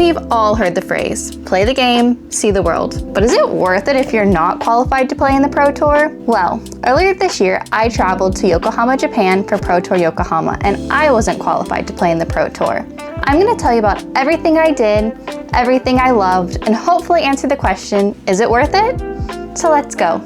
We've all heard the phrase, play the game, see the world. But is it worth it if you're not qualified to play in the Pro Tour? Well, earlier this year, I traveled to Yokohama, Japan for Pro Tour Yokohama, and I wasn't qualified to play in the Pro Tour. I'm going to tell you about everything I did, everything I loved, and hopefully answer the question, is it worth it? So let's go.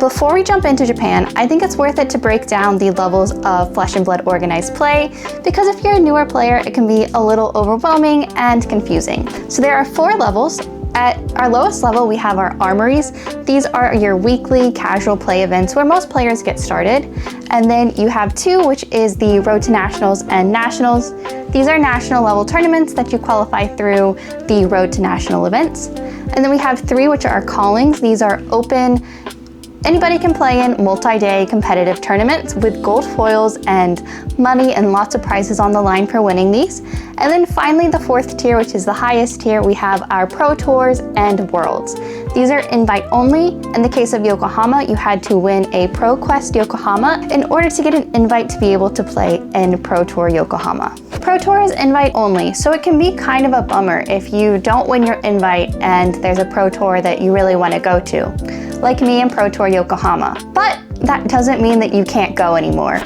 Before we jump into Japan, I think it's worth it to break down the levels of Flesh and Blood organized play, because if you're a newer player, it can be a little overwhelming and confusing. So there are 4 levels. At our lowest level, we have our armories. These are your weekly casual play events where most players get started. And then you have 2, which is the Road to Nationals and Nationals. These are national level tournaments that you qualify through the Road to National events. And then we have 3, which are our callings. These are open, anybody can play in multi-day competitive tournaments with gold foils and money and lots of prizes on the line for winning these. And then finally, the 4th tier, which is the highest tier, we have our Pro Tours and Worlds. These are invite only. In the case of Yokohama, you had to win a Pro Quest Yokohama in order to get an invite to be able to play in Pro Tour Yokohama. Pro Tour is invite only, so it can be kind of a bummer if you don't win your invite and there's a Pro Tour that you really want to go to, like me in Pro Tour Yokohama. But that doesn't mean that you can't go anymore.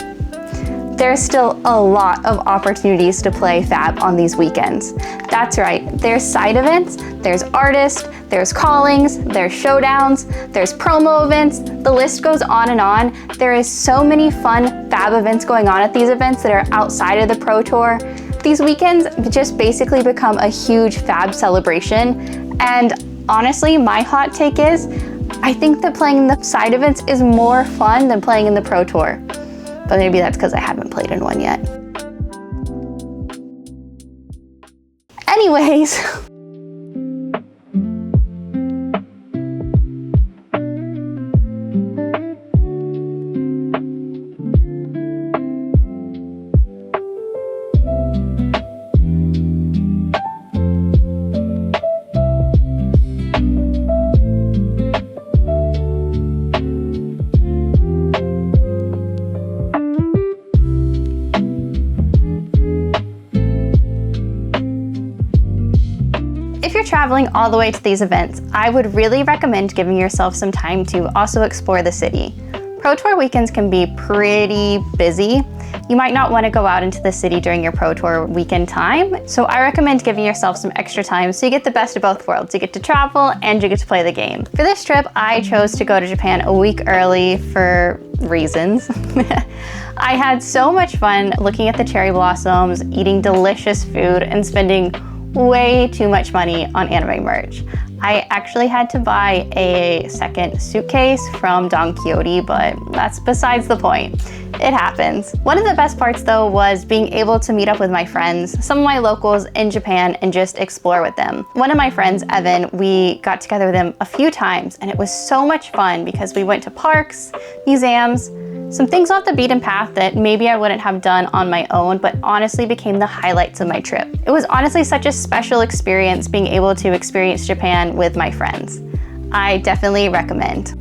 There's still a lot of opportunities to play Fab on these weekends. That's right, there's side events, there's artists, there's callings, there's showdowns, there's promo events, the list goes on and on. There is so many fun Fab events going on at these events that are outside of the Pro Tour. These weekends just basically become a huge Fab celebration, and honestly, my hot take is, I think that playing in the side events is more fun than playing in the Pro Tour. But maybe that's because I haven't played in one yet. Anyways. If you're traveling all the way to these events, I would really recommend giving yourself some time to also explore the city. Pro Tour weekends can be pretty busy. You might not want to go out into the city during your Pro Tour weekend time, so I recommend giving yourself some extra time so you get the best of both worlds. You get to travel and you get to play the game. For this trip, I chose to go to Japan a week early for reasons. I had so much fun looking at the cherry blossoms, eating delicious food, and spending way too much money on anime merch. I actually had to buy a second suitcase from Don Quixote, but that's besides the point. It happens. One of the best parts though was being able to meet up with my friends, some of my locals in Japan, and just explore with them. One of my friends, Evan, we got together with him a few times, and it was so much fun because we went to parks, museums, some things off the beaten path that maybe I wouldn't have done on my own, but honestly became the highlights of my trip. It was honestly such a special experience being able to experience Japan with my friends. I definitely recommend.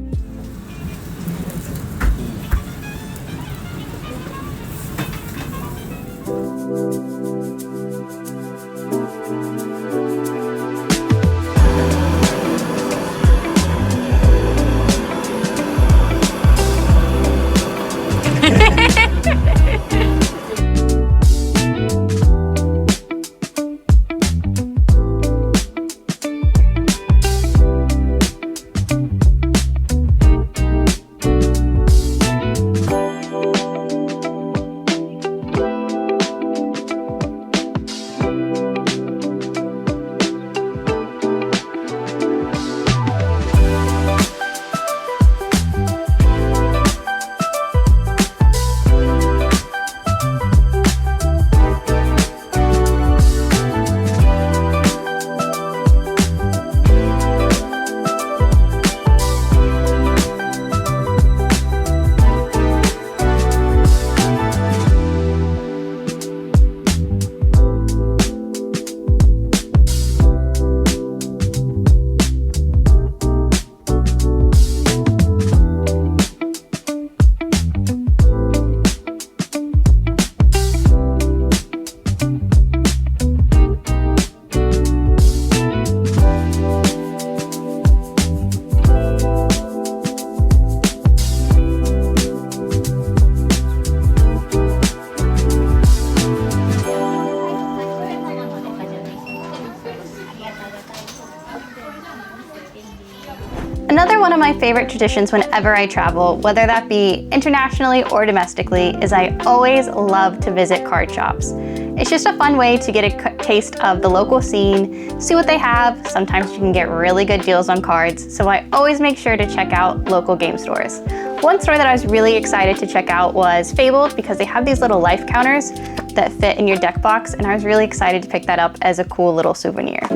one of my favorite traditions whenever I travel, whether that be internationally or domestically, is I always love to visit card shops. It's just a fun way to get a taste of the local scene, see what they have. Sometimes you can get really good deals on cards, so I always make sure to check out local game stores. One store that I was really excited to check out was Fabled, because they have these little life counters that fit in your deck box, and I was really excited to pick that up as a cool little souvenir.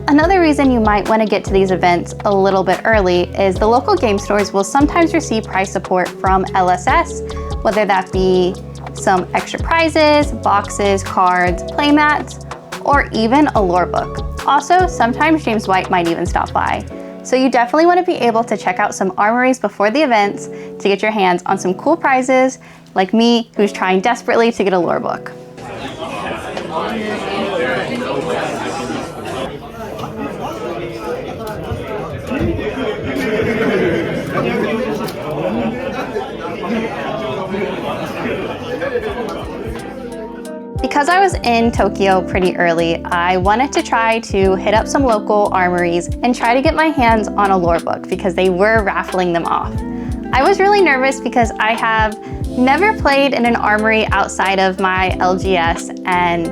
Another reason you might want to get to these events a little bit early is the local game stores will sometimes receive prize support from LSS, whether that be some extra prizes, boxes, cards, playmats, or even a lore book. Also, sometimes James White might even stop by. So you definitely want to be able to check out some armories before the events to get your hands on some cool prizes, like me, who's trying desperately to get a lore book. Because I was in Tokyo pretty early, I wanted to try to hit up some local armories and try to get my hands on a lore book because they were raffling them off. I was really nervous because I have never played in an armory outside of my LGS and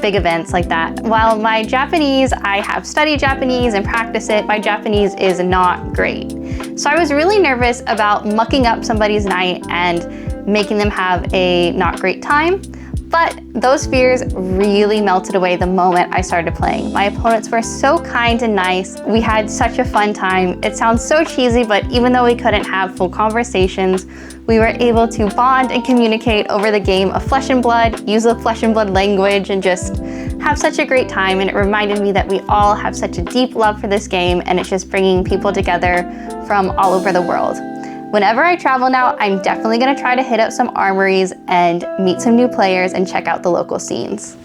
big events like that. While my Japanese, I have studied Japanese and practice it, my Japanese is not great. So I was really nervous about mucking up somebody's night and making them have a not great time. But those fears really melted away the moment I started playing. My opponents were so kind and nice. We had such a fun time. It sounds so cheesy, but even though we couldn't have full conversations, we were able to bond and communicate over the game of Flesh and Blood, use the Flesh and Blood language, and just have such a great time. And it reminded me that we all have such a deep love for this game, and it's just bringing people together from all over the world. Whenever I travel now, I'm definitely going to try to hit up some armories and meet some new players and check out the local scenes.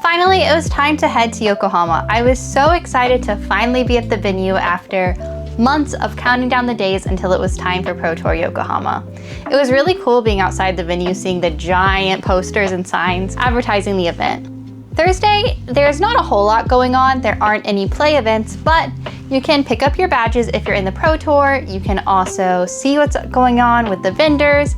Finally, it was time to head to Yokohama. I was so excited to finally be at the venue after months of counting down the days until it was time for Pro Tour Yokohama. It was really cool being outside the venue, seeing the giant posters and signs advertising the event. Thursday, there's not a whole lot going on. There aren't any play events, but you can pick up your badges if you're in the Pro Tour. You can also see what's going on with the vendors.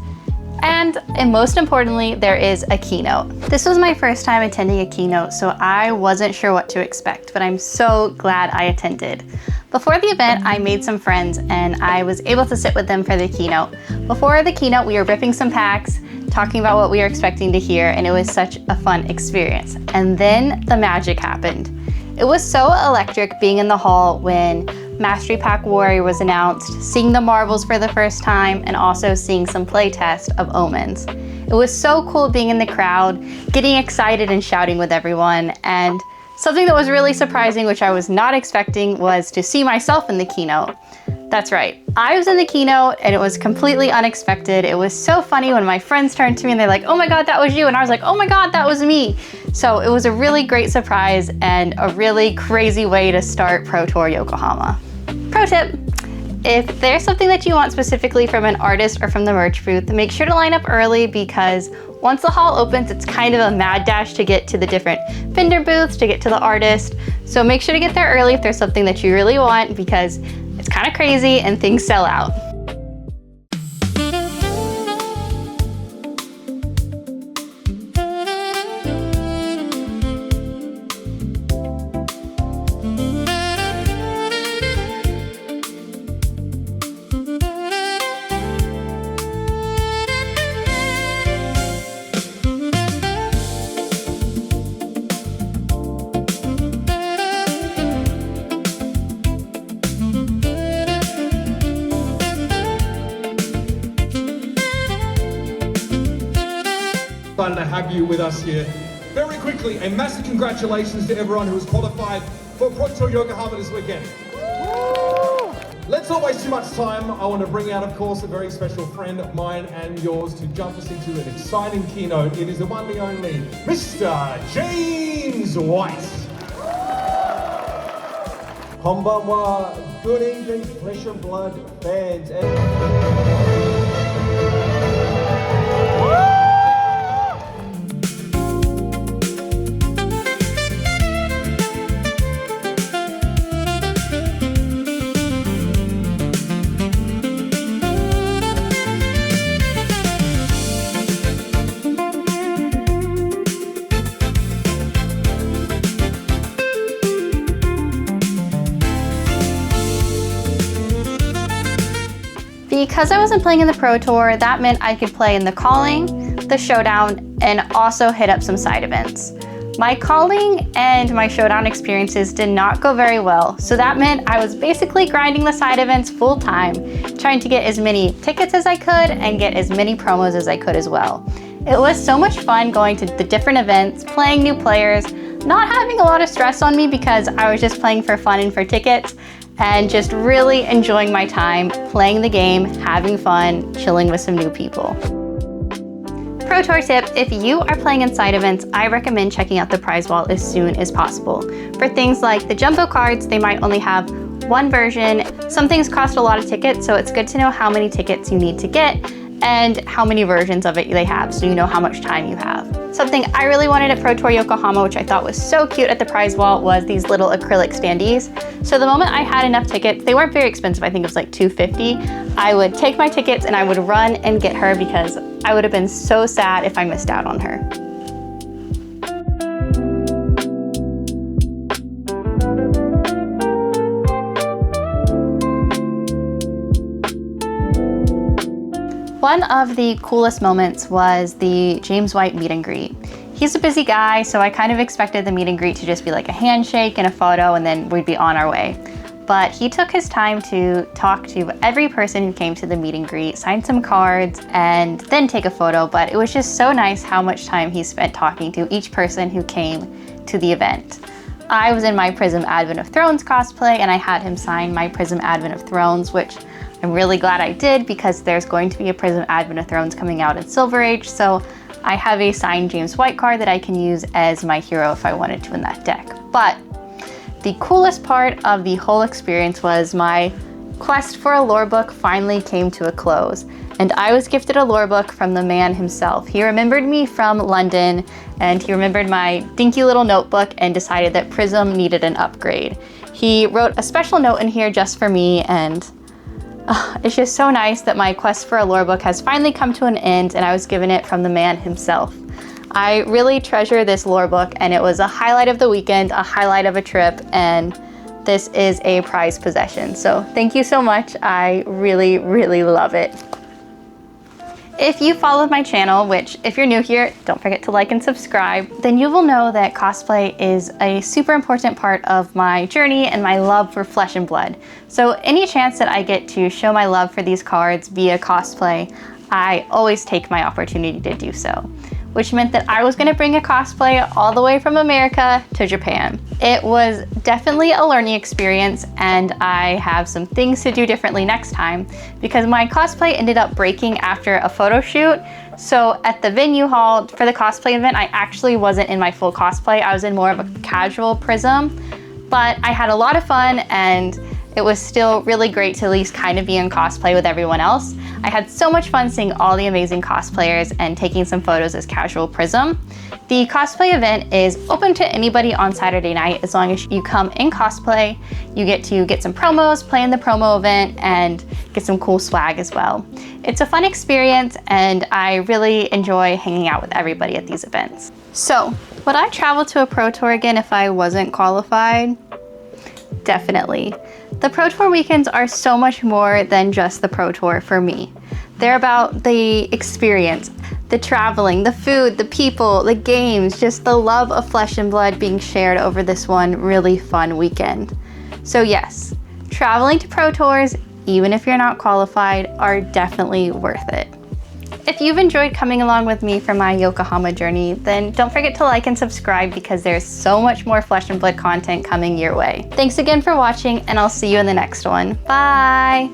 And most importantly, there is a keynote. This was my first time attending a keynote, so I wasn't sure what to expect, but I'm so glad I attended. Before the event, I made some friends and I was able to sit with them for the keynote. Before the keynote, we were ripping some packs, talking about what we were expecting to hear, and it was such a fun experience. And then the magic happened. It was so electric being in the hall when Mastery Pack Warrior was announced, seeing the marbles for the first time, and also seeing some playtest of Omens. It was so cool being in the crowd, getting excited and shouting with everyone, and something that was really surprising, which I was not expecting, was to see myself in the keynote. That's right, I was in the keynote and it was completely unexpected. It was so funny when my friends turned to me and they're like, "Oh my God, that was you." And I was like, "Oh my God, that was me." So it was a really great surprise and a really crazy way to start Pro Tour Yokohama. Pro tip, if there's something that you want specifically from an artist or from the merch booth, make sure to line up early because once the hall opens, it's kind of a mad dash to get to the different vendor booths, to get to the artist. So make sure to get there early if there's something that you really want because it's kind of crazy and things sell out. have you with us here. Very quickly, a massive congratulations to everyone who has qualified for Pro Tour Yokohama this weekend. Let's not waste too much time. I want to bring out, of course, a very special friend of mine and yours to jump us into an exciting keynote. It is the one and only Mr. James White. Konbanwa, good evening, Flesh and Blood fans. Because I wasn't playing in the Pro Tour, that meant I could play in the Calling, the Showdown, and also hit up some side events. My Calling and my Showdown experiences did not go very well, so that meant I was basically grinding the side events full time, trying to get as many tickets as I could and get as many promos as I could as well. It was so much fun going to the different events, playing new players, not having a lot of stress on me because I was just playing for fun and for tickets, and just really enjoying my time playing the game, having fun, chilling with some new people. Pro Tour tip, if you are playing in side events, I recommend checking out the prize wall as soon as possible. For things like the jumbo cards, they might only have one version. Some things cost a lot of tickets, so it's good to know how many tickets you need to get and how many versions of it they have, so you know how much time you have. Something I really wanted at Pro Tour Yokohama, which I thought was so cute at the prize wall, was these little acrylic standees. So the moment I had enough tickets, they weren't very expensive, I think it was like $250, I would take my tickets and I would run and get her because I would have been so sad if I missed out on her. One of the coolest moments was the James White meet and greet. He's a busy guy, so I kind of expected the meet and greet to just be like a handshake and a photo and then we'd be on our way. But he took his time to talk to every person who came to the meet and greet, sign some cards, and then take a photo. But it was just so nice how much time he spent talking to each person who came to the event. I was in my Prism Advent of Thrones cosplay and I had him sign my Prism Advent of Thrones, which I'm really glad I did because there's going to be a Prism Advent of Thrones coming out in Silver Age, so I have a signed James White card that I can use as my hero if I wanted to in that deck. But the coolest part of the whole experience was my quest for a lore book finally came to a close, and I was gifted a lore book from the man himself. He remembered me from London, and he remembered my dinky little notebook and decided that Prism needed an upgrade. He wrote a special note in here just for me, and it's just so nice that my quest for a lore book has finally come to an end and I was given it from the man himself. I really treasure this lore book and it was a highlight of the weekend, a highlight of a trip, and this is a prized possession. So thank you so much. I really, really love it. If you followed my channel, which if you're new here, don't forget to like and subscribe, then you will know that cosplay is a super important part of my journey and my love for Flesh and Blood. So any chance that I get to show my love for these cards via cosplay, I always take my opportunity to do so, which meant that I was gonna bring a cosplay all the way from America to Japan. It was definitely a learning experience and I have some things to do differently next time because my cosplay ended up breaking after a photo shoot. So at the venue hall for the cosplay event, I actually wasn't in my full cosplay. I was in more of a casual Prism, but I had a lot of fun and it was still really great to at least kind of be in cosplay with everyone else. I had so much fun seeing all the amazing cosplayers and taking some photos as casual Prism. The cosplay event is open to anybody on Saturday night as long as you come in cosplay. You get to get some promos, play in the promo event, and get some cool swag as well. It's a fun experience and I really enjoy hanging out with everybody at these events. So, would I travel to a Pro Tour again if I wasn't qualified? Definitely. The Pro Tour weekends are so much more than just the Pro Tour for me. They're about the experience, the traveling, the food, the people, the games, just the love of Flesh and Blood being shared over this one really fun weekend. So yes, traveling to Pro Tours, even if you're not qualified, are definitely worth it. If you've enjoyed coming along with me for my Yokohama journey, then don't forget to like and subscribe because there's so much more Flesh and Blood content coming your way. Thanks again for watching, and I'll see you in the next one. Bye!